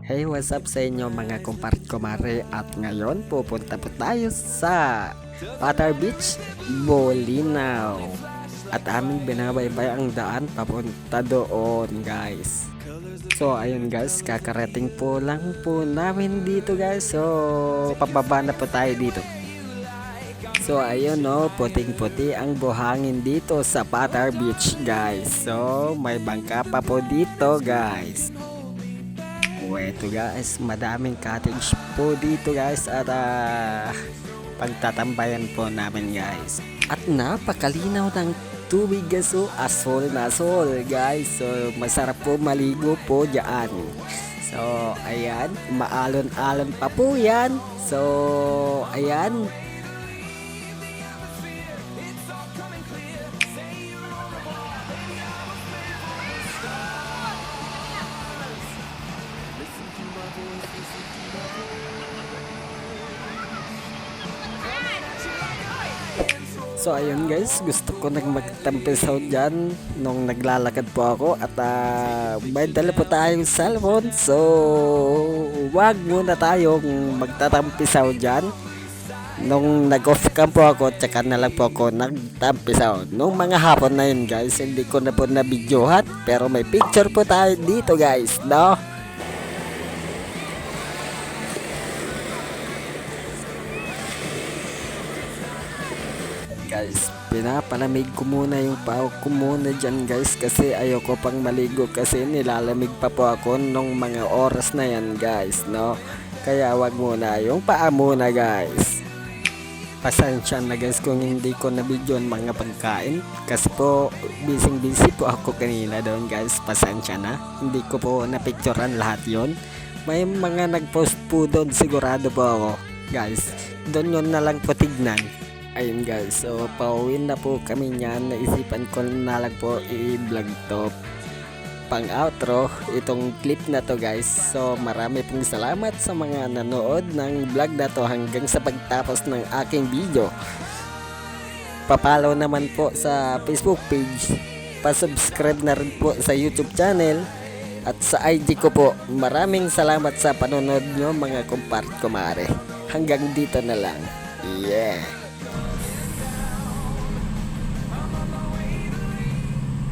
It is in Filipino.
Hey, what's up sa inyo mga kumpart kumare, at ngayon pupunta po tayo sa Patar Beach, Bolinao. At aming binabaybay ang daan papunta doon, guys. So ayun guys, kakarating po lang po namin dito guys. So pababa na po tayo dito. So ayun no, puting-puti ang buhangin dito sa Patar Beach guys. So may bangka pa po dito guys. Eto guys, madaming cottage po dito guys at pagtatambayan po namin guys. At napakalinaw ng tubig guys, so asol na asol guys. So masarap po maligo po dyan. So ayan, maalon-alon pa po yan. So ayan. So ayun guys, gusto ko nang magtampisaw dyan nung naglalakad po ako at may dala po tayong cellphone. So wag muna tayong magtatampisaw dyan. Nung nag-off cam po ako, tsaka na lang po ako nagtampisaw. Nung mga hapon na yun guys, hindi ko na po na-videohan, pero may picture po tayo dito guys, no? Guys, pinapalamig ko muna yung pao ko muna dyan guys, kasi ayoko pang maligo kasi nilalamig pa po ako nung mga oras na yan guys, no? Kaya wag muna yung paa muna guys. Pasensya na guys kung hindi ko na video ang mga pagkain, kasi po busy po ako kanina doon guys. Pasensya na, hindi ko po napicturean lahat yon. May mga nagpost po doon, sigurado po ako guys. Doon yun na lang po tignan. Ayun guys, so pauwi na po kami niyan. Naisipan ko na lang po i-vlog to pang outro itong clip na to guys. So marami pong salamat sa mga nanood ng vlog na to hanggang sa pagtapos ng aking video. Pa-follow naman po sa Facebook page, pa-subscribe na rin po sa YouTube channel at sa IG ko po. Maraming salamat sa panonood nyo mga kumpart kumare. Hanggang dito na lang. Yeah.